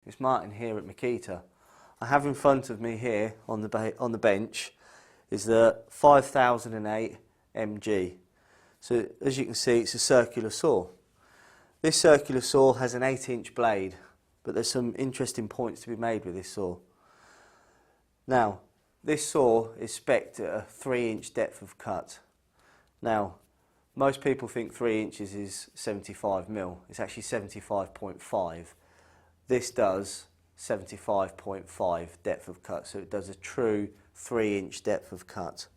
It's Martin here at Makita. I have in front of me here on the bench is the 5008 MG. So as you can see, it's a circular saw. This circular saw has an 8-inch blade, but there's some interesting points to be made with this saw. Now, this saw is spec'd at a 3-inch depth of cut. Now, most people think 3 inches is 75mm. It's actually 75.5. This does 75.5 depth of cut, so it does a true 3-inch depth of cut.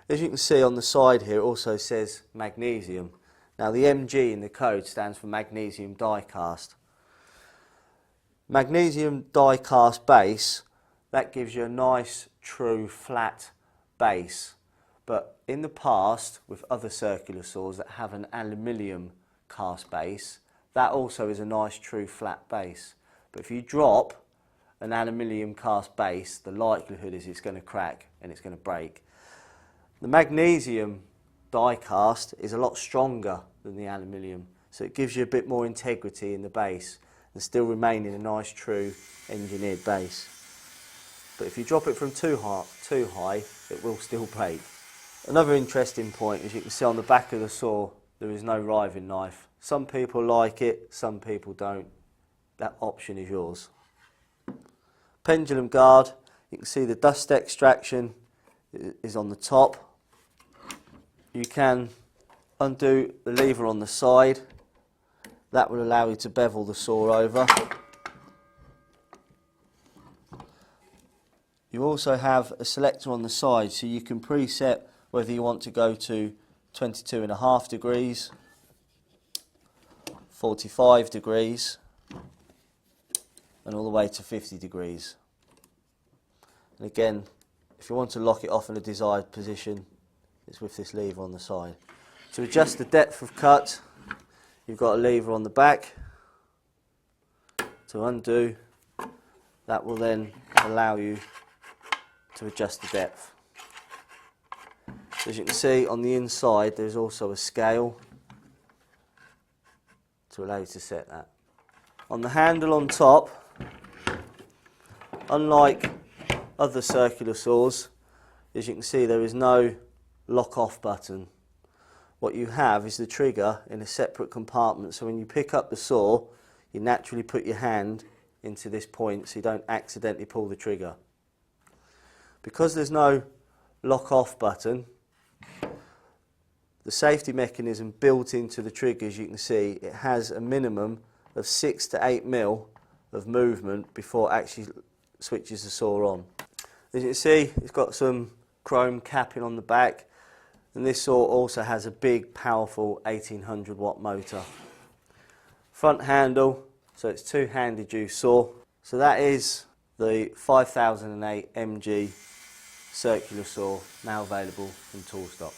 As you can see on the side here, it also says magnesium. Now the MG in the code stands for magnesium die cast. Magnesium die cast base, that gives you a nice, true, flat base. But in the past, with other circular saws that have an aluminium cast base, that also is a nice, true, flat base. But if you drop an aluminium cast base, the likelihood is it's going to crack and it's going to break. The magnesium die cast is a lot stronger than the aluminium, so it gives you a bit more integrity in the base and still remaining a nice, true, engineered base. But if you drop it from too high, it will still break. Another interesting point, as you can see on the back of the saw, there is no riving knife. Some people like it, some people don't. That option is yours. Pendulum Guard, you can see the dust extraction is on the top. You can undo the lever on the side. That will allow you to bevel the saw over. You also have a selector on the side, so you can preset whether you want to go to 22.5 degrees, 45 degrees, and all the way to 50 degrees. And again, if you want to lock it off in a desired position, it's with this lever on the side. To adjust the depth of cut, you've got a lever on the back to undo. That will then allow you to adjust the depth. As you can see on the inside, there's also a scale to allow you to set that. On the handle on top, unlike other circular saws, as you can see, there is no lock off button. What you have is the trigger in a separate compartment, so when you pick up the saw, you naturally put your hand into this point so you don't accidentally pull the trigger. Because there's no lock off button, the safety mechanism built into the trigger, as you can see, it has a minimum of 6 to 8mm of movement before it actually switches the saw on. As you can see, it's got some chrome capping on the back, and this saw also has a big, powerful 1800 watt motor. Front handle, so it's two-handed use saw. So that is the 5008 MG circular saw, now available from Toolstop.